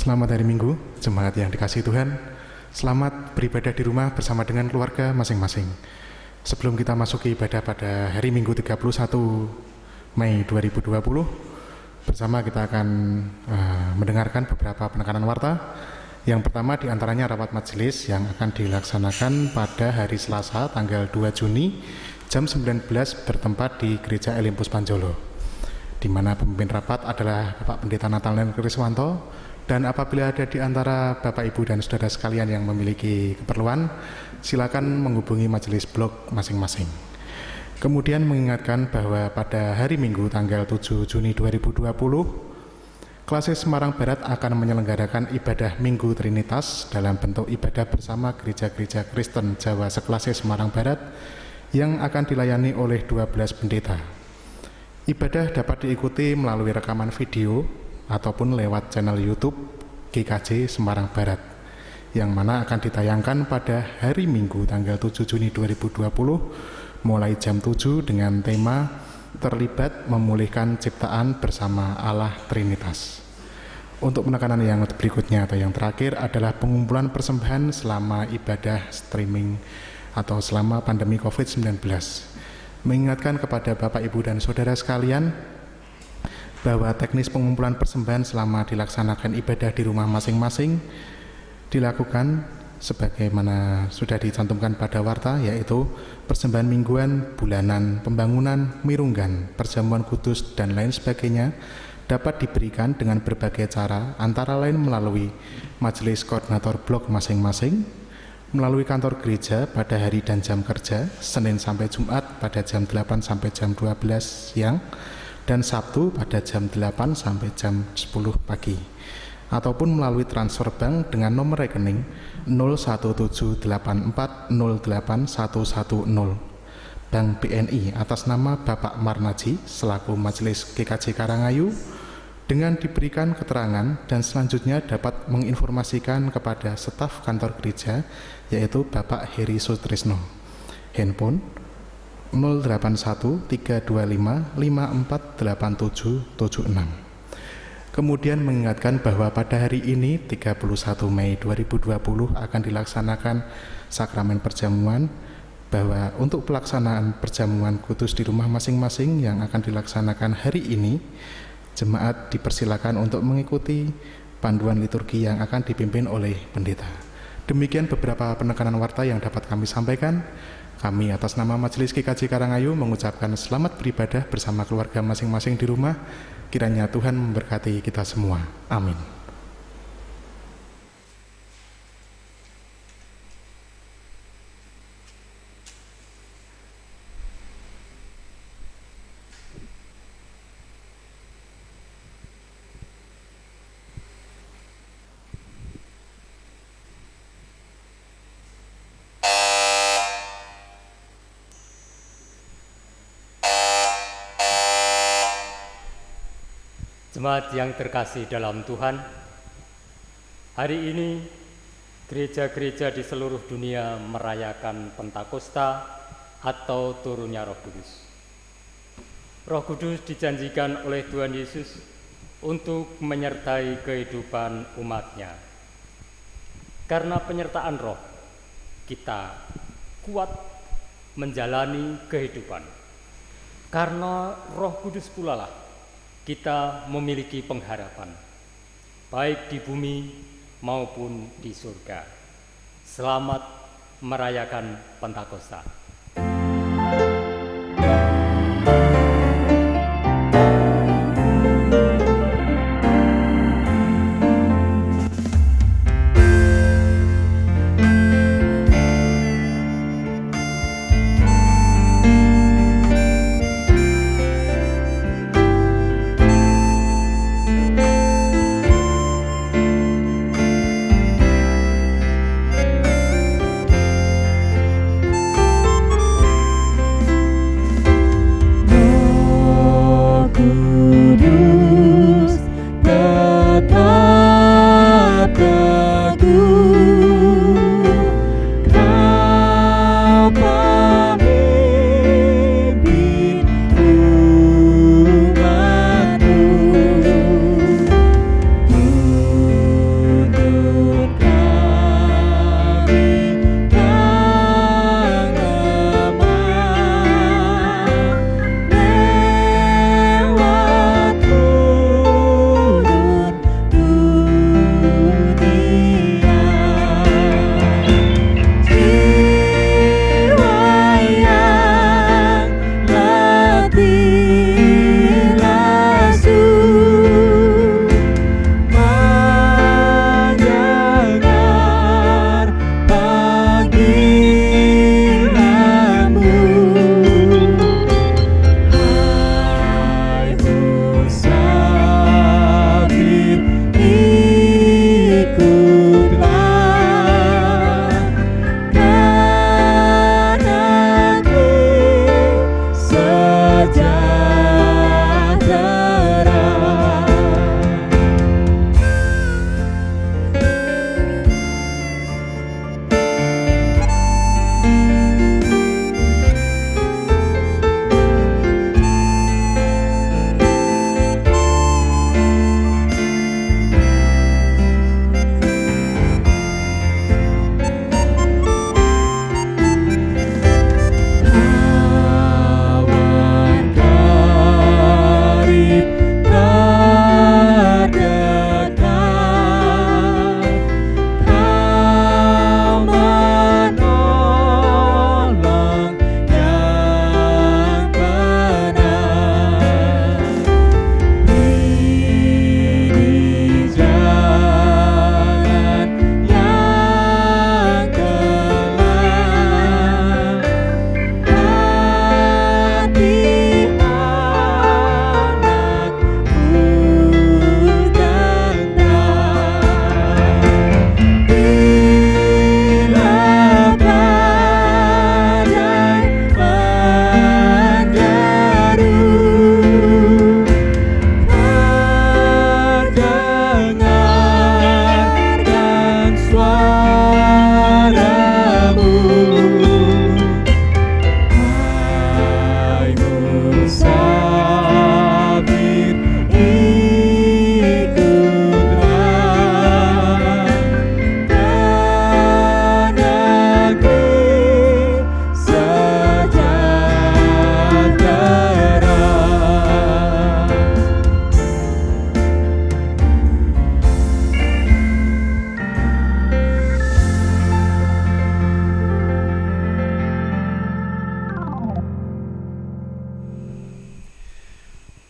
Selamat hari Minggu, jemaat yang dikasihi Tuhan. Selamat beribadah di rumah bersama dengan keluarga masing-masing. Sebelum kita masuki ibadah pada hari Minggu 31 Mei 2020, bersama kita akan mendengarkan beberapa penekanan warta. Yang pertama diantaranya rapat majelis yang akan dilaksanakan pada hari Selasa tanggal 2 Juni jam 19 bertempat di Gereja Elim Puspanjolo, di mana pemimpin rapat adalah Bapak Pendeta Nathanael Kriswanto. Dan apabila ada di antara Bapak, Ibu, dan Saudara sekalian yang memiliki keperluan, silakan menghubungi majelis blog masing-masing. Kemudian mengingatkan bahwa pada hari Minggu tanggal 7 Juni 2020, Klasis Semarang Barat akan menyelenggarakan ibadah Minggu Trinitas dalam bentuk ibadah bersama gereja-gereja Kristen Jawa seklasis Semarang Barat yang akan dilayani oleh 12 pendeta. Ibadah dapat diikuti melalui rekaman video ataupun lewat channel YouTube GKJ Semarang Barat, yang mana akan ditayangkan pada hari Minggu tanggal 7 Juni 2020 mulai jam 7 dengan tema Terlibat Memulihkan Ciptaan Bersama Allah Trinitas. Untuk penekanan yang berikutnya atau yang terakhir adalah pengumpulan persembahan selama ibadah streaming atau selama pandemi COVID-19. Mengingatkan kepada Bapak, Ibu, dan Saudara sekalian bahwa teknis pengumpulan persembahan selama dilaksanakan ibadah di rumah masing-masing dilakukan sebagaimana sudah dicantumkan pada warta, yaitu persembahan mingguan, bulanan, pembangunan, mirunggan, perjamuan kudus, dan lain sebagainya dapat diberikan dengan berbagai cara, antara lain melalui majelis koordinator blok masing-masing, melalui kantor gereja pada hari dan jam kerja, Senin sampai Jumat pada jam 8 sampai jam 12 siang, dan Sabtu pada jam 8 sampai jam 10 pagi, ataupun melalui transfer bank dengan nomor rekening 0178408110 Bank BNI atas nama Bapak Marnaji selaku Majelis GKJ Karangayu, dengan diberikan keterangan dan selanjutnya dapat menginformasikan kepada staf kantor gereja, yaitu Bapak Heri Sutrisno. Handphone 081325548776. Kemudian mengingatkan bahwa pada hari ini 31 Mei 2020 akan dilaksanakan sakramen perjamuan, bahwa untuk pelaksanaan perjamuan kudus di rumah masing-masing yang akan dilaksanakan hari ini, jemaat dipersilakan untuk mengikuti panduan liturgi yang akan dipimpin oleh pendeta. Demikian beberapa penekanan warta yang dapat kami sampaikan. Kami atas nama Majelis GKJ Karangayu mengucapkan selamat beribadah bersama keluarga masing-masing di rumah. Kiranya Tuhan memberkati kita semua. Amin. Jemaat yang terkasih dalam Tuhan, hari ini gereja-gereja di seluruh dunia merayakan Pentakosta atau turunnya Roh Kudus. Roh Kudus dijanjikan oleh Tuhan Yesus untuk menyertai kehidupan umat-Nya. Karena penyertaan Roh, kita kuat menjalani kehidupan. Karena Roh Kudus pula lah kita memiliki pengharapan, baik di bumi maupun di surga. Selamat merayakan Pentakosta.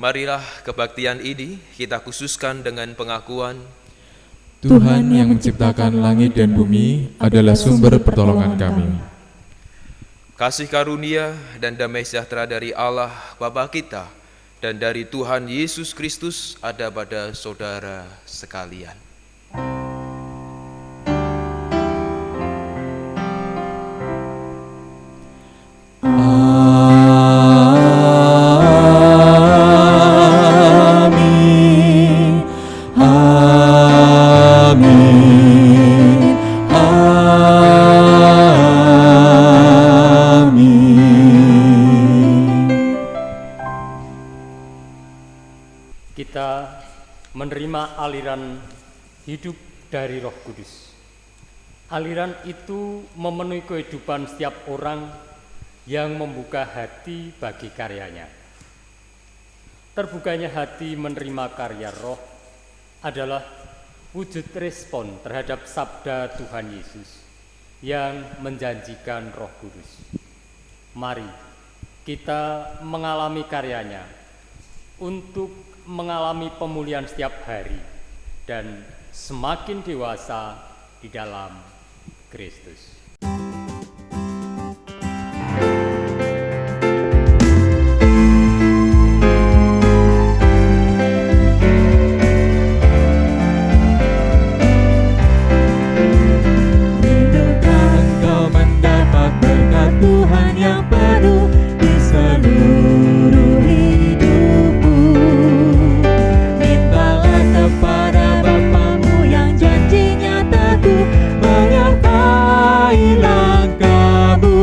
Marilah kebaktian ini kita khususkan dengan pengakuan Tuhan yang menciptakan langit dan bumi adalah sumber pertolongan kami. kasih karunia dan damai sejahtera dari Allah Bapa kita dan dari Tuhan Yesus Kristus ada pada saudara sekalian. Kita menerima aliran hidup dari Roh Kudus. Aliran itu memenuhi kehidupan setiap orang yang membuka hati bagi karyanya. Terbukanya hati menerima karya Roh adalah wujud respon terhadap sabda Tuhan Yesus yang menjanjikan Roh Kudus. Mari kita mengalami karyanya untuk mengalami pemulihan setiap hari dan semakin dewasa di dalam Kristus. Rindukan engkau mendapat berkat Tuhan yang penuh di seluruh hidupmu. Mintalah kepada Bapamu yang janjinya teguh menyertai langkahmu.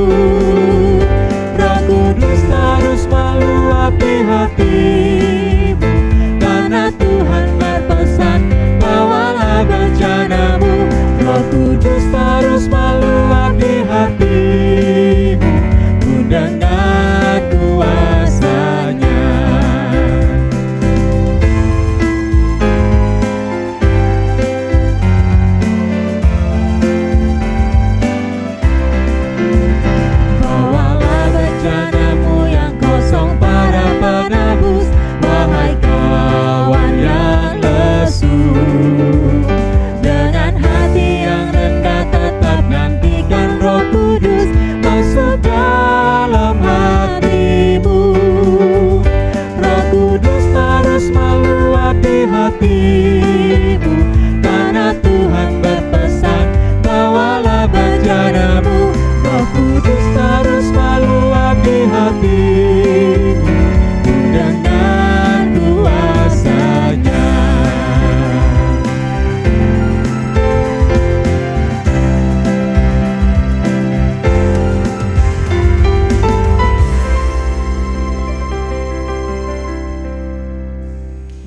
Roh Kudus harus meluapi hatimu, karena Tuhan berpesan, bawalah bencanamu. Roh Kudus harus meluapi hatimu, ku dengar kuasanya. Bawalah bencanamu yang kosong para penebus, wahai kawan yang lesu. Dengan hati yang rendah tetap nantikan Roh Kudus masuk dalam hatimu. Roh Kudus harus meluapi hatimu, karena Tuhan berpesan, bawalah bencanamu. Roh Kudus harus meluapi hatimu, ku dengar kuasanya.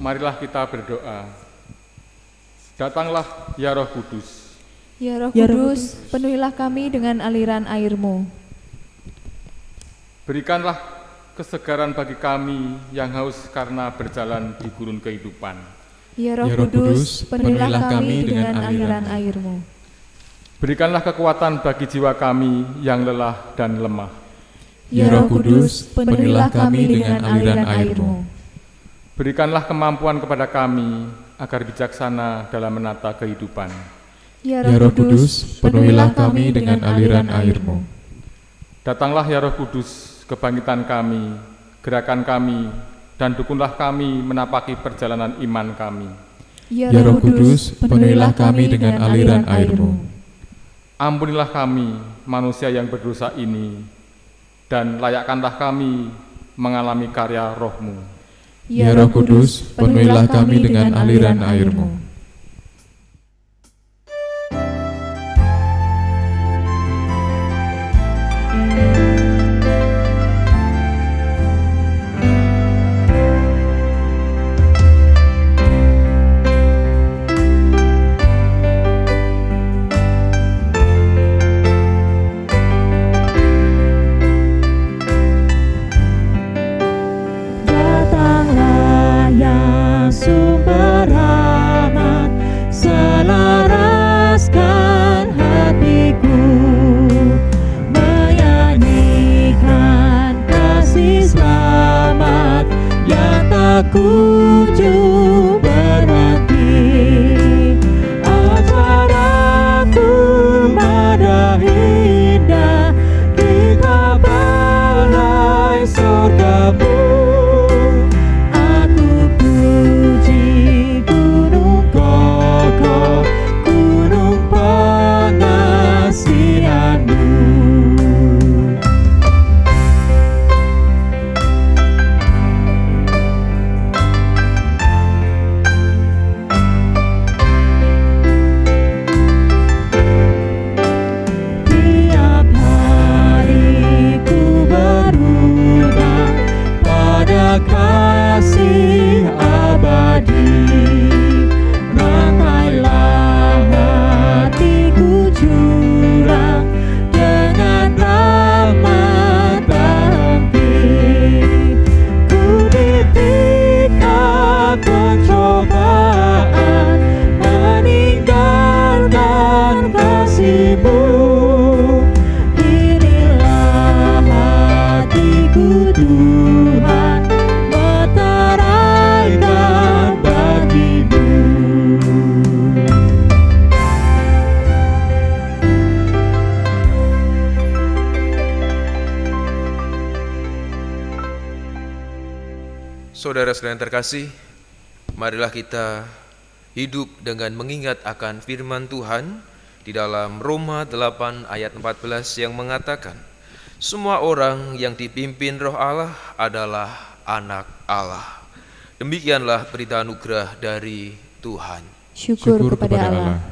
Marilah kita berdoa. Datanglah ya Roh Kudus. Ya Roh Kudus, penuhilah kami dengan aliran air-Mu. Berikanlah kesegaran bagi kami yang haus karena berjalan di gurun kehidupan. Ya Roh Kudus, penuhilah kami dengan aliran air-Mu. Berikanlah kekuatan bagi jiwa kami yang lelah dan lemah. Ya Roh Kudus, penuhilah kami dengan aliran air-Mu. Berikanlah kemampuan kepada kami agar bijaksana dalam menata kehidupan. Ya Roh Kudus, penuhilah kami dengan aliran air-Mu. Datanglah ya Roh Kudus, kebangkitan kami, gerakan kami, dan dukunlah kami menapaki perjalanan iman kami. Ya Roh Kudus, penuhilah kami dengan aliran air-Mu. Ampunilah kami, manusia yang berdosa ini, dan layakkanlah kami mengalami karya Roh-Mu. Ya Roh Kudus, penuhilah kami dengan aliran air-Mu. Datanglah ya sumber rahmat, Saudara-saudara yang terkasih, marilah kita hidup dengan mengingat akan firman Tuhan di dalam Roma 8 ayat 14 yang mengatakan, semua orang yang dipimpin Roh Allah adalah anak Allah. Demikianlah berita anugerah dari Tuhan. Syukur kepada Allah.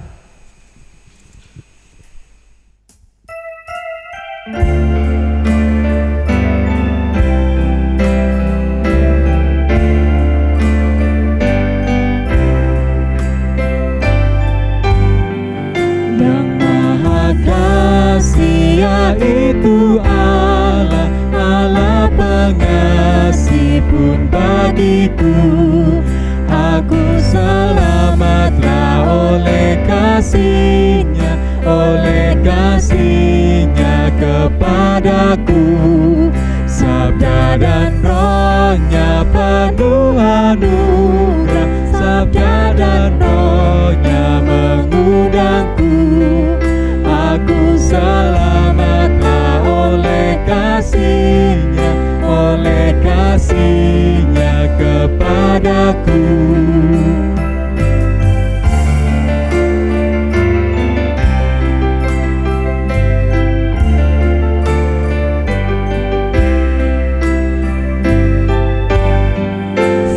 Yang Maha Kasih yaitu Allah, Allah pengasih pun bagiku. Aku selamatlah oleh kasih-Nya, oleh kasih-Nya kepadaku. Sabda dan Roh-Nya penuh anugerah, sabda dan Roh-Nya mengundangku. Aku selamatlah oleh kasih-Nya, oleh kasih-Nya kepadaku.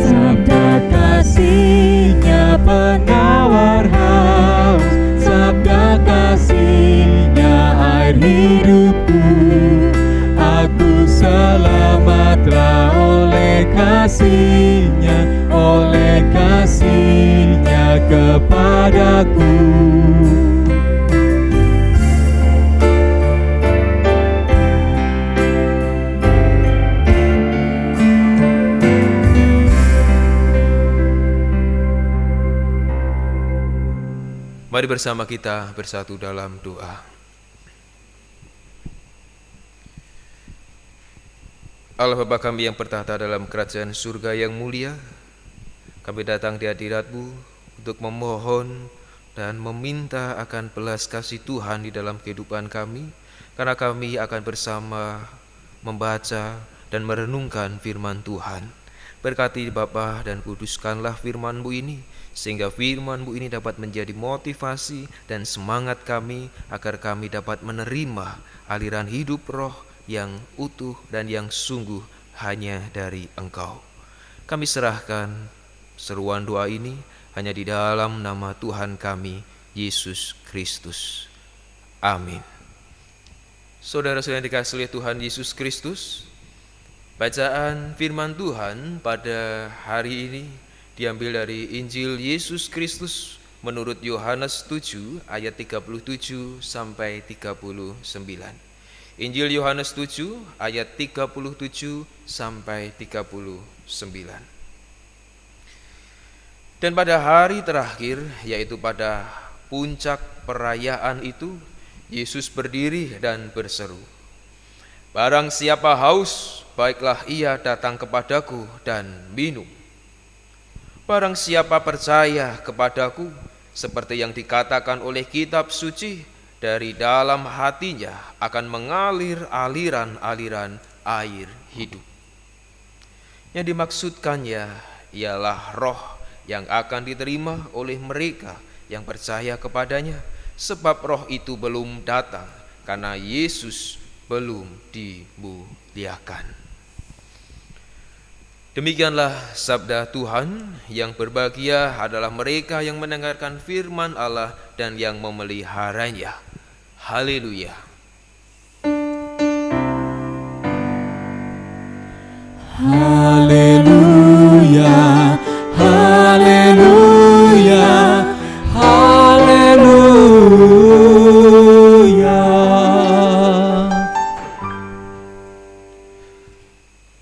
Sabda kasih-Nya penawar haus, sabda kasih-Nya air hidupku. Aku selamatlah oleh kasih-Nya, oleh kasih-Nya kepadaku. Mari bersama kita bersatu dalam doa. Allah Bapa kami yang bertahta dalam kerajaan surga yang mulia, kami datang di hadirat-Mu untuk memohon dan meminta akan belas kasih Tuhan di dalam kehidupan kami, karena kami akan bersama membaca dan merenungkan firman Tuhan. Berkati Bapa dan kuduskanlah firman-Mu ini, sehingga firman-Mu ini dapat menjadi motivasi dan semangat kami, agar kami dapat menerima aliran hidup roh yang utuh dan yang sungguh hanya dari Engkau. Kami serahkan seruan doa ini hanya di dalam nama Tuhan kami, Yesus Kristus. Amin. Saudara-saudara yang dikasihi oleh Tuhan Yesus Kristus, bacaan firman Tuhan pada hari ini diambil dari Injil Yesus Kristus menurut Yohanes 7 ayat 37 sampai 39. Injil Yohanes 7 ayat 37 sampai 39. Dan pada hari terakhir, yaitu pada puncak perayaan itu, Yesus berdiri dan berseru, barang siapa haus, baiklah ia datang kepadaku dan minum. Barang siapa percaya kepadaku, seperti yang dikatakan oleh kitab suci, dari dalam hatinya akan mengalir aliran-aliran air hidup. Yang dimaksudkannya ialah roh yang akan diterima oleh mereka yang percaya kepadanya, sebab roh itu belum datang karena Yesus belum dimuliakan. Demikianlah sabda Tuhan. Yang berbahagia adalah mereka yang mendengarkan firman Allah dan yang memeliharanya. Haleluya. Haleluya, haleluya, haleluya.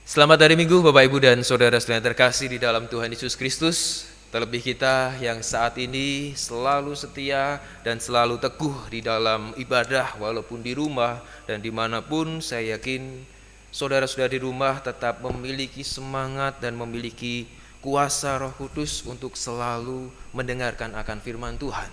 Selamat hari Minggu Bapak Ibu dan saudara-saudara yang terkasih di dalam Tuhan Yesus Kristus. Terlebih kita yang saat ini selalu setia dan selalu teguh di dalam ibadah walaupun di rumah dan dimanapun, saya yakin saudara-saudara di rumah tetap memiliki semangat dan memiliki kuasa Roh Kudus untuk selalu mendengarkan akan firman Tuhan.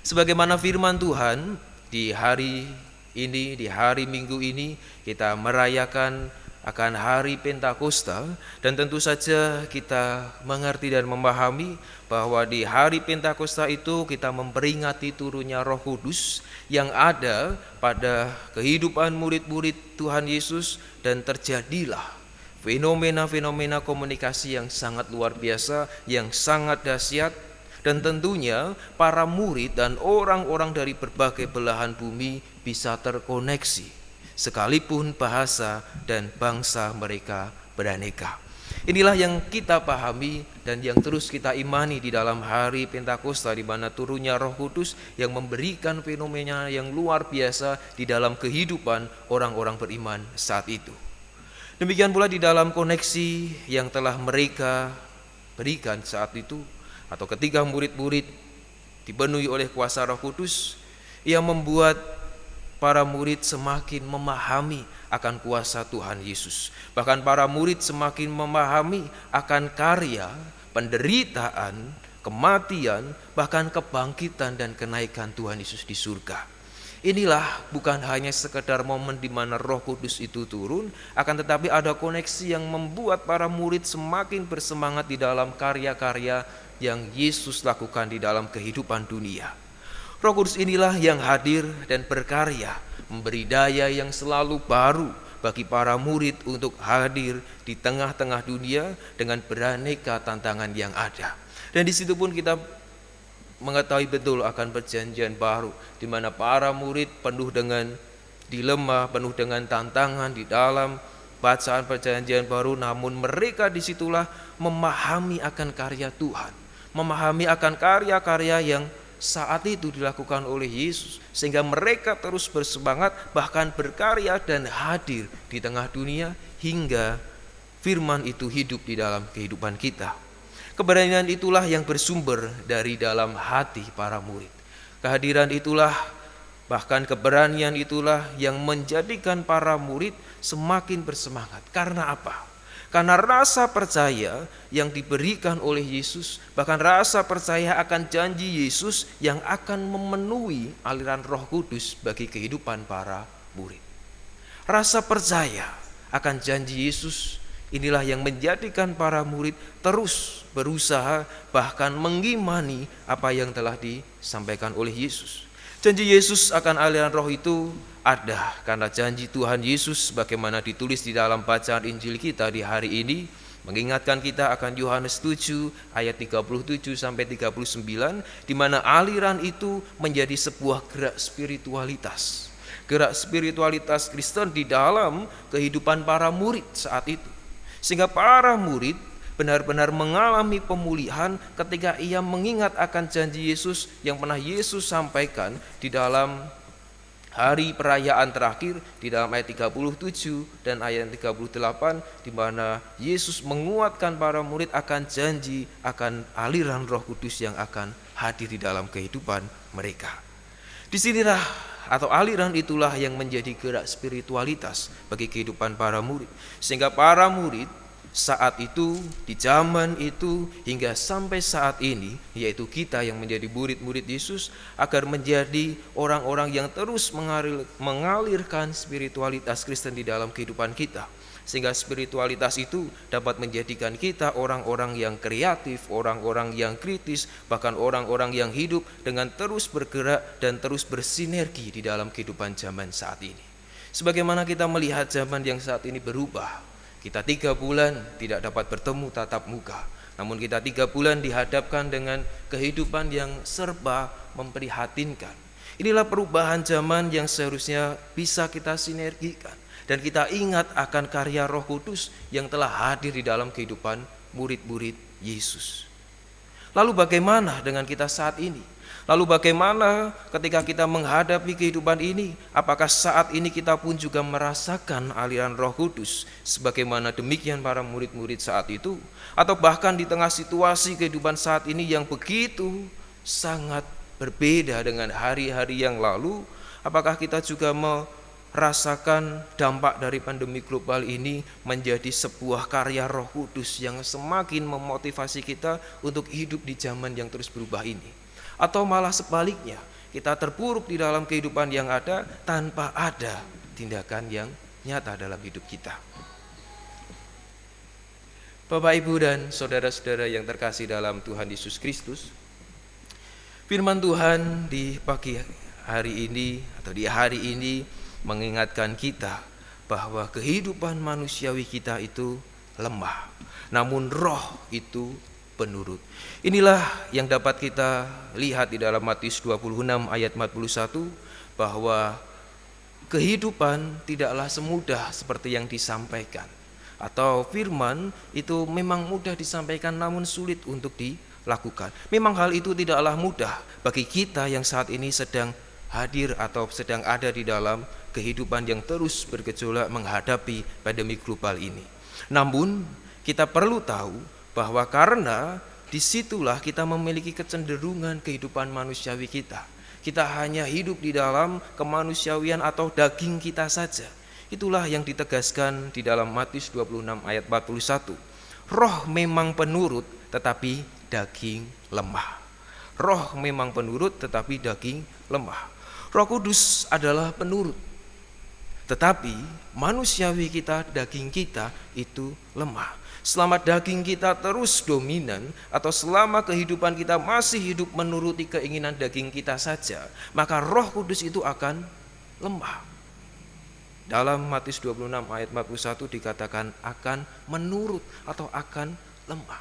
Sebagaimana firman Tuhan di hari ini, di hari Minggu ini, kita merayakan akan hari Pentakosta, dan tentu saja kita mengerti dan memahami bahwa di hari Pentakosta itu kita memperingati turunnya Roh Kudus yang ada pada kehidupan murid-murid Tuhan Yesus, dan terjadilah fenomena-fenomena komunikasi yang sangat luar biasa, yang sangat dahsyat, dan tentunya para murid dan orang-orang dari berbagai belahan bumi bisa terkoneksi, sekalipun bahasa dan bangsa mereka beraneka. Inilah yang kita pahami dan yang terus kita imani di dalam hari Pentakosta, di mana turunnya Roh Kudus yang memberikan fenomena yang luar biasa di dalam kehidupan orang-orang beriman saat itu. Demikian pula di dalam koneksi yang telah mereka berikan saat itu, atau ketika murid-murid dipenuhi oleh kuasa Roh Kudus, ia membuat para murid semakin memahami akan kuasa Tuhan Yesus. Bahkan para murid semakin memahami akan karya, penderitaan, kematian, bahkan kebangkitan dan kenaikan Tuhan Yesus di surga. Inilah bukan hanya sekedar momen di mana Roh Kudus itu turun, akan tetapi ada koneksi yang membuat para murid semakin bersemangat di dalam karya-karya yang Yesus lakukan di dalam kehidupan dunia. Roh Kudus inilah yang hadir dan berkarya, memberi daya yang selalu baru bagi para murid untuk hadir di tengah-tengah dunia dengan beraneka tantangan yang ada. Dan di situ pun kita mengetahui betul akan perjanjian baru, di mana para murid penuh dengan dilema, penuh dengan tantangan di dalam bacaan perjanjian baru, namun mereka disitulah memahami akan karya Tuhan, memahami akan karya-karya yang saat itu dilakukan oleh Yesus, sehingga mereka terus bersemangat, bahkan berkarya dan hadir di tengah dunia hingga firman itu hidup di dalam kehidupan kita. Keberanian itulah yang bersumber dari dalam hati para murid. Kehadiran itulah, bahkan keberanian itulah yang menjadikan para murid semakin bersemangat. Karena apa? Karena rasa percaya yang diberikan oleh Yesus, bahkan rasa percaya akan janji Yesus yang akan memenuhi aliran Roh Kudus bagi kehidupan para murid. Rasa percaya akan janji Yesus inilah yang menjadikan para murid terus berusaha, bahkan mengimani apa yang telah disampaikan oleh Yesus. Janji Yesus akan aliran roh itu ada karena janji Tuhan Yesus bagaimana ditulis di dalam bacaan Injil kita di hari ini, mengingatkan kita akan Yohanes 7 ayat 37 sampai 39, di mana aliran itu menjadi sebuah gerak spiritualitas. Gerak spiritualitas Kristen di dalam kehidupan para murid saat itu. Sehingga para murid benar-benar mengalami pemulihan ketika ia mengingat akan janji Yesus yang pernah Yesus sampaikan di dalam hari perayaan terakhir di dalam ayat 37 dan ayat 38, di mana Yesus menguatkan para murid akan janji akan aliran Roh Kudus yang akan hadir di dalam kehidupan mereka. Disinilah atau aliran itulah yang menjadi gerak spiritualitas bagi kehidupan para murid, sehingga para murid saat itu, di zaman itu, hingga sampai saat ini, yaitu kita yang menjadi murid-murid Yesus, agar menjadi orang-orang yang terus mengalirkan spiritualitas Kristen di dalam kehidupan kita. Sehingga spiritualitas itu dapat menjadikan kita orang-orang yang kreatif, orang-orang yang kritis, bahkan orang-orang yang hidup dengan terus bergerak dan terus bersinergi di dalam kehidupan zaman saat ini. Sebagaimana kita melihat zaman yang saat ini berubah, kita 3 bulan tidak dapat bertemu tatap muka, namun kita 3 bulan dihadapkan dengan kehidupan yang serba memprihatinkan. Inilah perubahan zaman yang seharusnya bisa kita sinergikan, dan kita ingat akan karya Roh Kudus yang telah hadir di dalam kehidupan murid-murid Yesus. Lalu bagaimana dengan kita saat ini? Lalu bagaimana ketika kita menghadapi kehidupan ini? Apakah saat ini kita pun juga merasakan aliran Roh Kudus sebagaimana demikian para murid-murid saat itu? Atau bahkan di tengah situasi kehidupan saat ini yang begitu sangat berbeda dengan hari-hari yang lalu, apakah kita juga merasakan dampak dari pandemi global ini menjadi sebuah karya Roh Kudus yang semakin memotivasi kita untuk hidup di zaman yang terus berubah ini? Atau malah sebaliknya, kita terpuruk di dalam kehidupan yang ada tanpa ada tindakan yang nyata dalam hidup kita? Bapak, Ibu, dan saudara-saudara yang terkasih dalam Tuhan Yesus Kristus, firman Tuhan di pagi hari ini atau di hari ini mengingatkan kita bahwa kehidupan manusiawi kita itu lemah, namun roh itu penurut. Inilah yang dapat kita lihat di dalam Matius 26 ayat 41, bahwa kehidupan tidaklah semudah seperti yang disampaikan, atau firman itu memang mudah disampaikan namun sulit untuk dilakukan. Memang hal itu tidaklah mudah bagi kita yang saat ini sedang hadir atau sedang ada di dalam kehidupan yang terus bergejolak menghadapi pandemi global ini. Namun kita perlu tahu bahwa karena disitulah kita memiliki kecenderungan kehidupan manusiawi kita. Kita hanya hidup di dalam kemanusiawian atau daging kita saja. Itulah yang ditegaskan di dalam Matius 26 ayat 41. Roh memang penurut tetapi daging lemah. Roh memang penurut tetapi daging lemah. Roh Kudus adalah penurut, tetapi manusiawi kita, daging kita itu lemah. Selama daging kita terus dominan, atau selama kehidupan kita masih hidup menuruti keinginan daging kita saja, maka Roh Kudus itu akan lemah. Dalam Matius 26 ayat 41 dikatakan akan menurut atau akan lemah.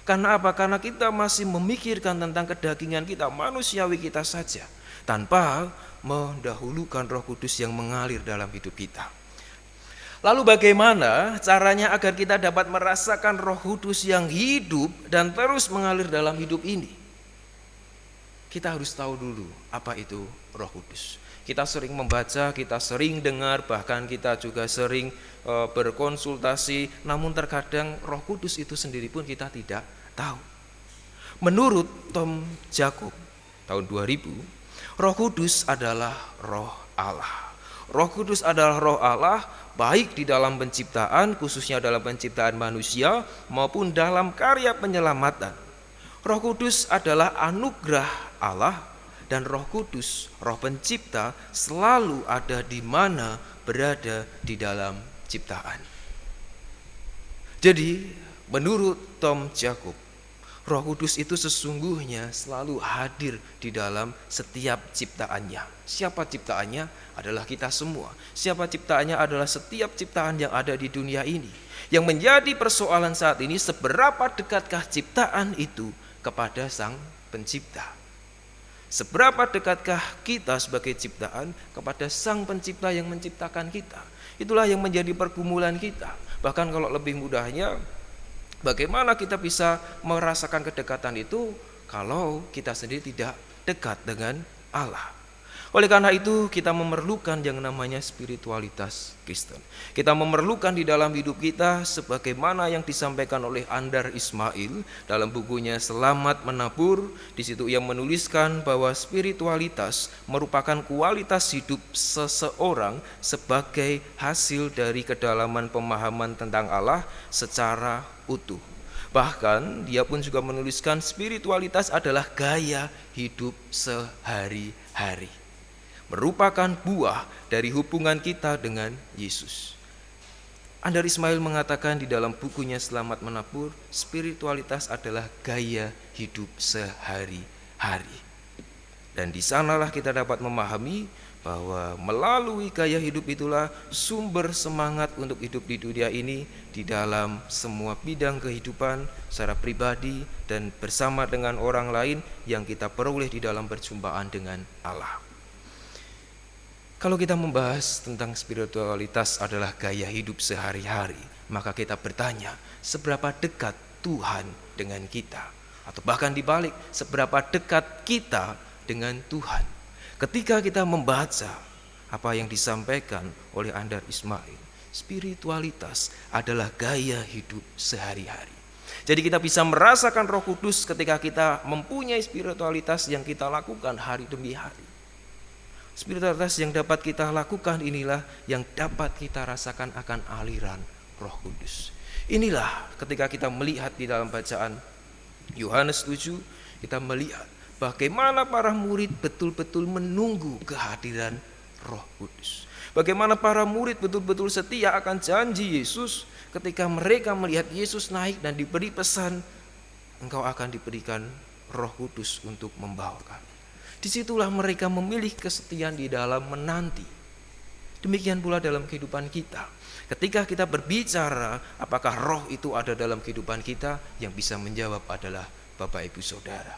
Karena apa? Karena kita masih memikirkan tentang kedagingan kita, manusiawi kita saja, tanpa mendahulukan Roh Kudus yang mengalir dalam hidup kita. Lalu bagaimana caranya agar kita dapat merasakan Roh Kudus yang hidup dan terus mengalir dalam hidup ini? Kita harus tahu dulu apa itu Roh Kudus. Kita sering membaca, kita sering dengar, bahkan kita juga sering berkonsultasi, namun terkadang Roh Kudus itu sendiri pun kita tidak tahu. Menurut Tom Jacob tahun 2000, Roh Kudus adalah Roh Allah. Roh Kudus adalah Roh Allah baik di dalam penciptaan, khususnya dalam penciptaan manusia, maupun dalam karya penyelamatan. Roh Kudus adalah anugerah Allah, dan Roh Kudus, Roh Pencipta, selalu ada di mana berada di dalam ciptaan. Jadi menurut Tom Jacob, Roh Kudus itu sesungguhnya selalu hadir di dalam setiap ciptaannya. Siapa ciptaannya? Adalah kita semua. Siapa ciptaannya? Adalah setiap ciptaan yang ada di dunia ini. Yang menjadi persoalan saat ini, seberapa dekatkah ciptaan itu kepada Sang Pencipta? Seberapa dekatkah kita sebagai ciptaan kepada Sang Pencipta yang menciptakan kita? Itulah yang menjadi pergumulan kita. Bahkan kalau lebih mudahnya, bagaimana kita bisa merasakan kedekatan itu kalau kita sendiri tidak dekat dengan Allah? Oleh karena itu kita memerlukan yang namanya spiritualitas Kristen. Kita memerlukan di dalam hidup kita sebagaimana yang disampaikan oleh Andar Ismail dalam bukunya Selamat Menabur. Di situ ia menuliskan bahwa spiritualitas merupakan kualitas hidup seseorang sebagai hasil dari kedalaman pemahaman tentang Allah secara utuh. Bahkan dia pun juga menuliskan spiritualitas adalah gaya hidup sehari-hari, merupakan buah dari hubungan kita dengan Yesus. Andar Ismail mengatakan di dalam bukunya Selamat Menabur, spiritualitas adalah gaya hidup sehari-hari. Dan di sanalah kita dapat memahami bahwa melalui gaya hidup itulah sumber semangat untuk hidup di dunia ini di dalam semua bidang kehidupan secara pribadi dan bersama dengan orang lain yang kita peroleh di dalam perjumpaan dengan Allah. Kalau kita membahas tentang spiritualitas adalah gaya hidup sehari-hari, maka kita bertanya, seberapa dekat Tuhan dengan kita? Atau bahkan dibalik, seberapa dekat kita dengan Tuhan? Ketika kita membaca apa yang disampaikan oleh Andar Ismail, spiritualitas adalah gaya hidup sehari-hari. Jadi kita bisa merasakan Roh Kudus ketika kita mempunyai spiritualitas yang kita lakukan hari demi hari. Spiritualitas yang dapat kita lakukan inilah yang dapat kita rasakan akan aliran Roh Kudus. Inilah ketika kita melihat di dalam bacaan Yohanes 7, kita melihat bagaimana para murid betul-betul menunggu kehadiran Roh Kudus. Bagaimana para murid betul-betul setia akan janji Yesus ketika mereka melihat Yesus naik dan diberi pesan, engkau akan diberikan Roh Kudus untuk membawakan. Disitulah mereka memilih kesetiaan di dalam menanti. Demikian pula dalam kehidupan kita. Ketika kita berbicara apakah roh itu ada dalam kehidupan kita, yang bisa menjawab adalah Bapak Ibu Saudara.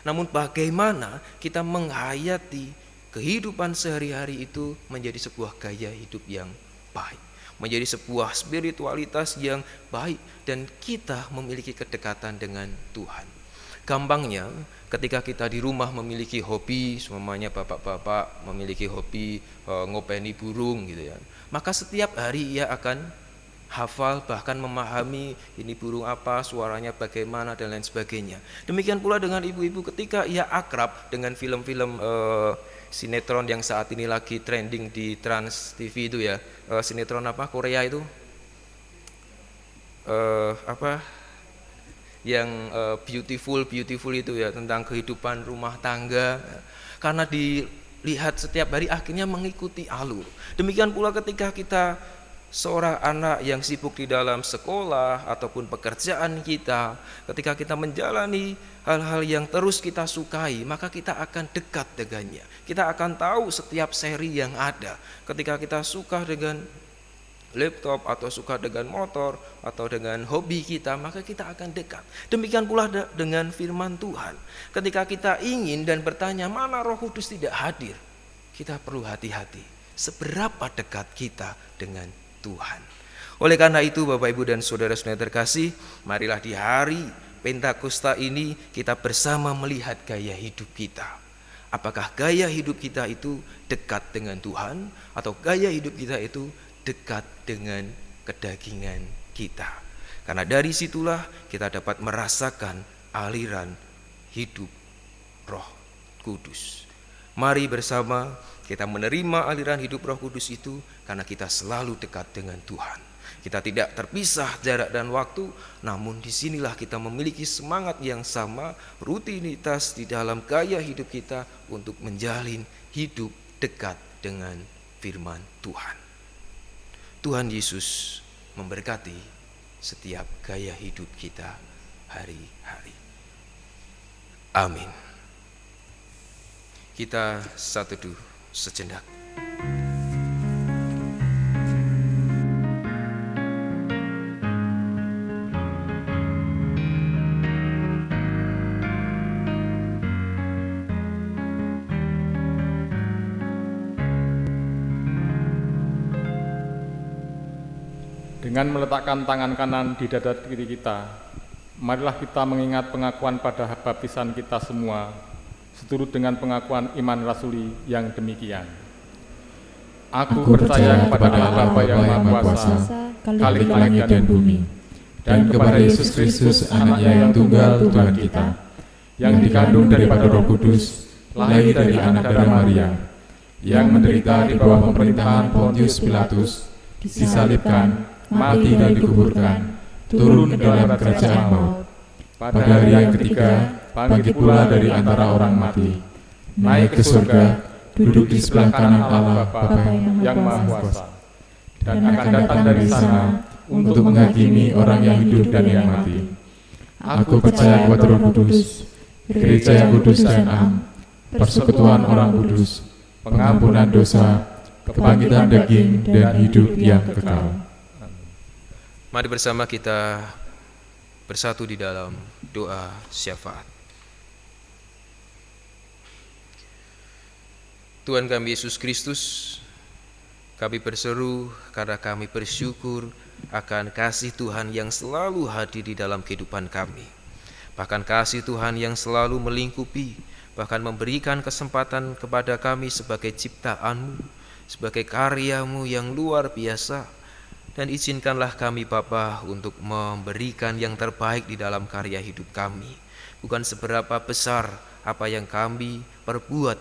Namun bagaimana kita menghayati kehidupan sehari-hari itu menjadi sebuah gaya hidup yang baik, menjadi sebuah spiritualitas yang baik, dan kita memiliki kedekatan dengan Tuhan. Gampangnya ketika kita di rumah memiliki hobi, semuanya bapak-bapak memiliki hobi ngopeni burung gitu ya, maka setiap hari ia akan hafal, bahkan memahami ini burung apa, suaranya bagaimana, dan lain sebagainya. Demikian pula dengan ibu-ibu ketika ia akrab dengan film-film sinetron yang saat ini lagi trending di Trans TV itu ya, sinetron apa Korea itu, yang beautiful itu ya, tentang kehidupan rumah tangga. Karena dilihat setiap hari akhirnya mengikuti alur. Demikian pula ketika kita seorang anak yang sibuk di dalam sekolah ataupun pekerjaan kita, ketika kita menjalani hal-hal yang terus kita sukai, maka kita akan dekat dengannya. Kita akan tahu setiap seri yang ada. Ketika kita suka dengan laptop atau suka dengan motor atau dengan hobi kita, maka kita akan dekat. Demikian pula dengan firman Tuhan. Ketika kita ingin dan bertanya mana Roh Kudus tidak hadir, kita perlu hati-hati seberapa dekat kita dengan Tuhan. Oleh karena itu Bapak Ibu dan saudara-saudara terkasih, marilah di hari Pentakosta ini kita bersama melihat gaya hidup kita. Apakah gaya hidup kita itu dekat dengan Tuhan, atau gaya hidup kita itu dekat dengan kedagingan kita. Karena dari situlah kita dapat merasakan aliran hidup Roh Kudus. Mari bersama kita menerima aliran hidup Roh Kudus itu, karena kita selalu dekat dengan Tuhan. Kita tidak terpisah jarak dan waktu, namun disinilah kita memiliki semangat yang sama, rutinitas di dalam gaya hidup kita untuk menjalin hidup dekat dengan firman Tuhan. Tuhan Yesus memberkati setiap gaya hidup kita hari-hari. Amin. Kita satu teduh sejenak. Dengan meletakkan tangan kanan di dada kiri kita, marilah kita mengingat pengakuan pada baptisan kita semua, seturut dengan pengakuan iman rasuli yang demikian. Aku percaya kepada Allah Bapa yang Maha Kuasa, Khalik langit dan bumi, dan kepada Yesus Kristus, Anaknya yang tunggal Tuhan kita, yang dikandung daripada Roh Kudus, lahir dari anak darah Maria, yang menderita di bawah pemerintahan Pontius Pilatus, disalibkan, mati dan dikuburkan, turun ke dalam kerajaan maut. Pada hari yang ketiga, bangkit pula dari antara orang mati, naik ke surga, duduk di sebelah kanan Allah Bapa yang Maha Kuasa, dan akan datang dari sana untuk menghakimi orang yang hidup dan yang mati. Aku percaya kepada Roh Kudus, gereja yang kudus dan am, persekutuan orang kudus, pengampunan dosa, kebangkitan daging, dan hidup yang kekal. Mari bersama kita bersatu di dalam doa syafaat. Tuhan kami Yesus Kristus, kami berseru karena kami bersyukur akan kasih Tuhan yang selalu hadir di dalam kehidupan kami. Bahkan kasih Tuhan yang selalu melingkupi, bahkan memberikan kesempatan kepada kami sebagai ciptaan-Mu, sebagai karya-Mu yang luar biasa. Dan izinkanlah kami Bapa untuk memberikan yang terbaik di dalam karya hidup kami. Bukan seberapa besar apa yang kami perbuat,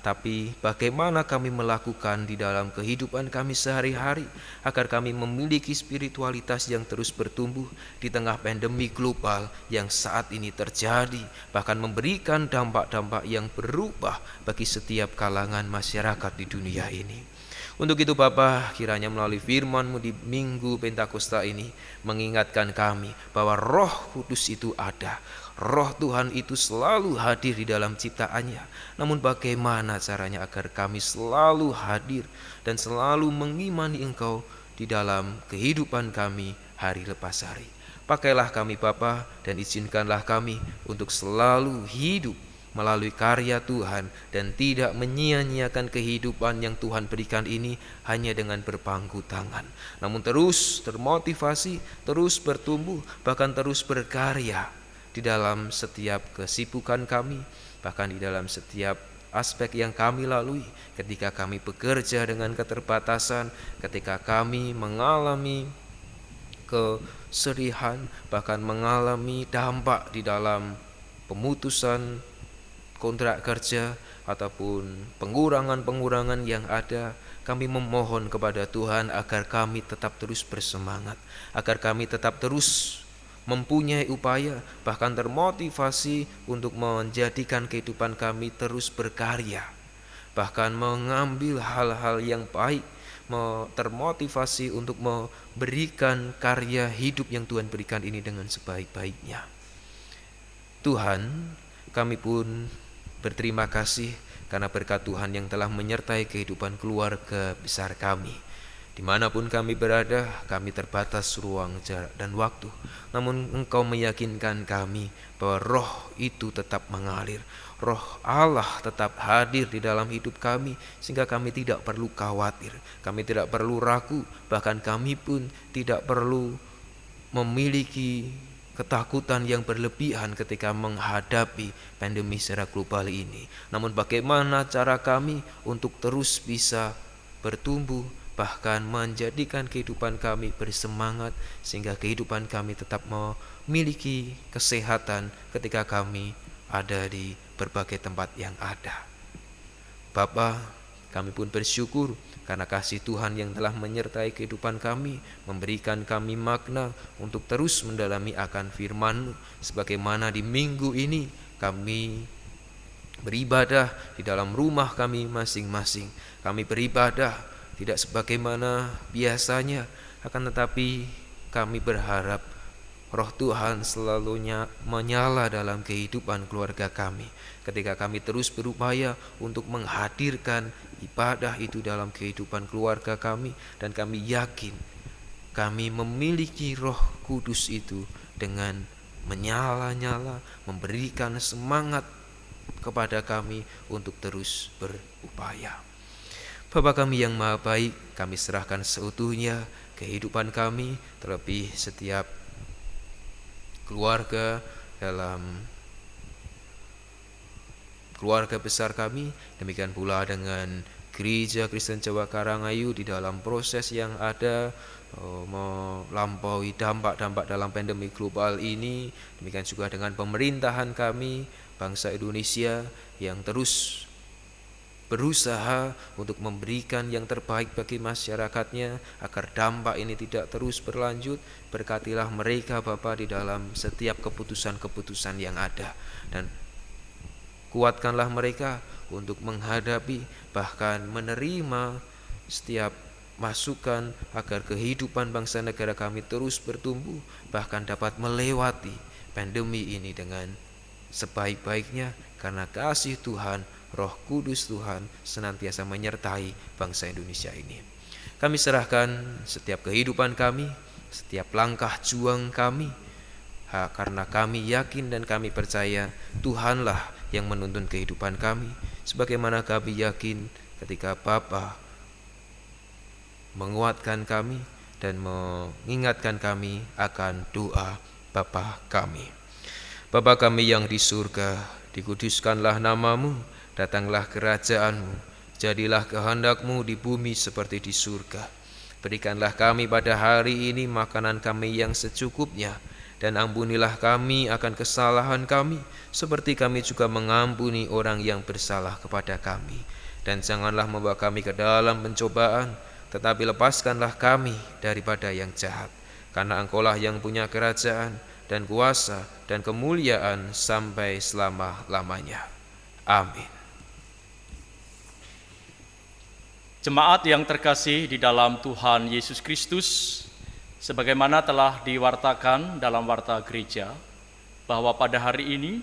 tapi bagaimana kami melakukan di dalam kehidupan kami sehari-hari, agar kami memiliki spiritualitas yang terus bertumbuh di tengah pandemi global yang saat ini terjadi, bahkan memberikan dampak-dampak yang berubah bagi setiap kalangan masyarakat di dunia ini. Untuk itu Bapa, kiranya melalui firman-Mu di Minggu Pentakosta ini mengingatkan kami bahwa Roh Kudus itu ada. Roh Tuhan itu selalu hadir di dalam ciptaannya. Namun bagaimana caranya agar kami selalu hadir dan selalu mengimani Engkau di dalam kehidupan kami hari lepas hari. Pakailah kami Bapa, dan izinkanlah kami untuk selalu hidup melalui karya Tuhan dan tidak menyia-nyiakan kehidupan yang Tuhan berikan ini hanya dengan berpangku tangan, namun terus termotivasi, terus bertumbuh, bahkan terus berkarya di dalam setiap kesibukan kami, bahkan di dalam setiap aspek yang kami lalui, ketika kami bekerja dengan keterbatasan, ketika kami mengalami kesedihan, bahkan mengalami dampak di dalam pemutusan kontrak kerja ataupun pengurangan-pengurangan yang ada, kami memohon kepada Tuhan agar kami tetap terus bersemangat, agar kami tetap terus mempunyai upaya, bahkan termotivasi untuk menjadikan kehidupan kami terus berkarya, bahkan mengambil hal-hal yang baik, termotivasi untuk memberikan karya hidup yang Tuhan berikan ini dengan sebaik-baiknya. Tuhan, kami pun berterima kasih karena berkat Tuhan yang telah menyertai kehidupan keluarga besar kami. Dimanapun kami berada, kami terbatas ruang, jarak, dan waktu. Namun Engkau meyakinkan kami bahwa Roh itu tetap mengalir. Roh Allah tetap hadir di dalam hidup kami, sehingga kami tidak perlu khawatir, kami tidak perlu ragu, bahkan kami pun tidak perlu memiliki ketakutan yang berlebihan ketika menghadapi pandemi secara global ini. Namun bagaimana cara kami untuk terus bisa bertumbuh, bahkan menjadikan kehidupan kami bersemangat, sehingga kehidupan kami tetap memiliki kesehatan ketika kami ada di berbagai tempat yang ada. Bapa, kami pun bersyukur karena kasih Tuhan yang telah menyertai kehidupan kami, memberikan kami makna untuk terus mendalami akan firman-Mu, sebagaimana di minggu ini kami beribadah di dalam rumah kami masing-masing. Kami beribadah tidak sebagaimana biasanya, akan tetapi kami berharap Roh Tuhan selalu menyala dalam kehidupan keluarga kami, ketika kami terus berupaya untuk menghadirkan ibadah itu dalam kehidupan keluarga kami. Dan kami yakin kami memiliki Roh Kudus itu dengan menyala-nyala, memberikan semangat kepada kami untuk terus berupaya. Bapa kami yang Maha Baik, kami serahkan seutuhnya kehidupan kami, terlebih setiap keluarga dalam keluarga besar kami, demikian pula dengan Gereja Kristen Jawa Karangayu di dalam proses yang ada melampaui dampak-dampak dalam pandemi global ini. Demikian juga dengan pemerintahan kami, bangsa Indonesia yang terus berusaha untuk memberikan yang terbaik bagi masyarakatnya agar dampak ini tidak terus berlanjut. Berkatilah mereka Bapa di dalam setiap keputusan-keputusan yang ada, dan kuatkanlah mereka untuk menghadapi, bahkan menerima setiap masukan agar kehidupan bangsa negara kami terus bertumbuh, bahkan dapat melewati pandemi ini dengan sebaik-baiknya, karena kasih Tuhan, Roh Kudus Tuhan senantiasa menyertai bangsa Indonesia ini. Kami serahkan setiap kehidupan kami, setiap langkah juang kami, karena kami yakin dan kami percaya Tuhanlah yang menuntun kehidupan kami, sebagaimana kami yakin ketika Bapa menguatkan kami dan mengingatkan kami akan doa Bapa kami. Bapa kami yang di surga, dikuduskanlah nama-Mu, datanglah kerajaan-Mu, jadilah kehendak-Mu di bumi seperti di surga. Berikanlah kami pada hari ini makanan kami yang secukupnya, dan ampunilah kami akan kesalahan kami, seperti kami juga mengampuni orang yang bersalah kepada kami. Dan janganlah membawa kami ke dalam pencobaan, tetapi lepaskanlah kami daripada yang jahat. Karena Engkaulah yang punya kerajaan dan kuasa dan kemuliaan sampai selama-lamanya. Amin. Jemaat yang terkasih di dalam Tuhan Yesus Kristus, sebagaimana telah diwartakan dalam warta gereja, bahwa pada hari ini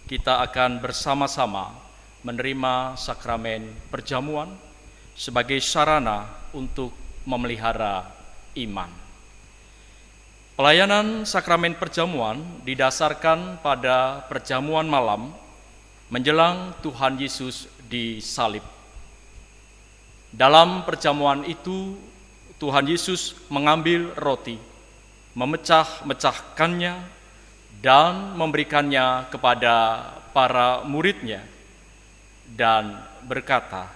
kita akan bersama-sama menerima sakramen perjamuan sebagai sarana untuk memelihara iman. Pelayanan sakramen perjamuan didasarkan pada perjamuan malam menjelang Tuhan Yesus disalib. Dalam perjamuan itu, Tuhan Yesus mengambil roti, memecah-mecahkannya, dan memberikannya kepada para muridnya, dan berkata,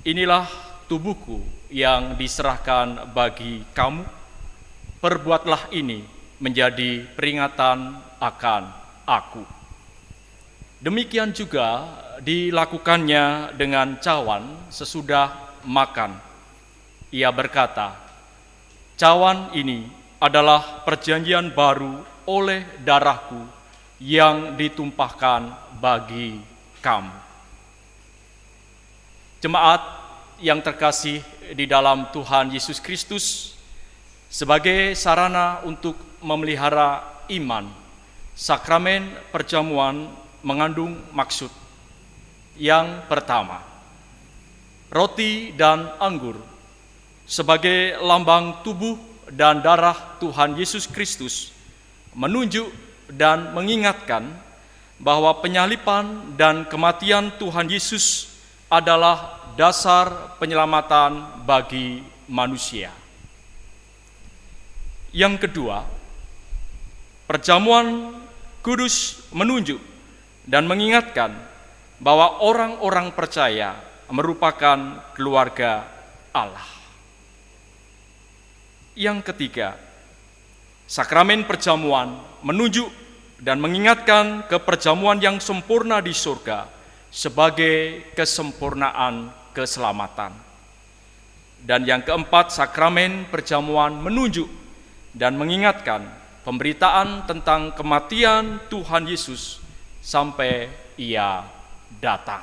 "Inilah tubuhku yang diserahkan bagi kamu, perbuatlah ini menjadi peringatan akan aku." Demikian juga dilakukannya dengan cawan sesudah makan. Ia berkata, "Cawan ini adalah perjanjian baru oleh darahku yang ditumpahkan bagi kamu." Jemaat yang terkasih di dalam Tuhan Yesus Kristus, sebagai sarana untuk memelihara iman, sakramen perjamuan mengandung maksud. Yang pertama, roti dan anggur sebagai lambang tubuh dan darah Tuhan Yesus Kristus menunjuk dan mengingatkan bahwa penyaliban dan kematian Tuhan Yesus adalah dasar penyelamatan bagi manusia. Yang kedua, perjamuan kudus menunjuk dan mengingatkan bahwa orang-orang percaya merupakan keluarga Allah. Yang ketiga, sakramen perjamuan menunjuk dan mengingatkan ke perjamuan yang sempurna di surga sebagai kesempurnaan keselamatan. Dan yang keempat, sakramen perjamuan menunjuk dan mengingatkan pemberitaan tentang kematian Tuhan Yesus sampai Ia datang.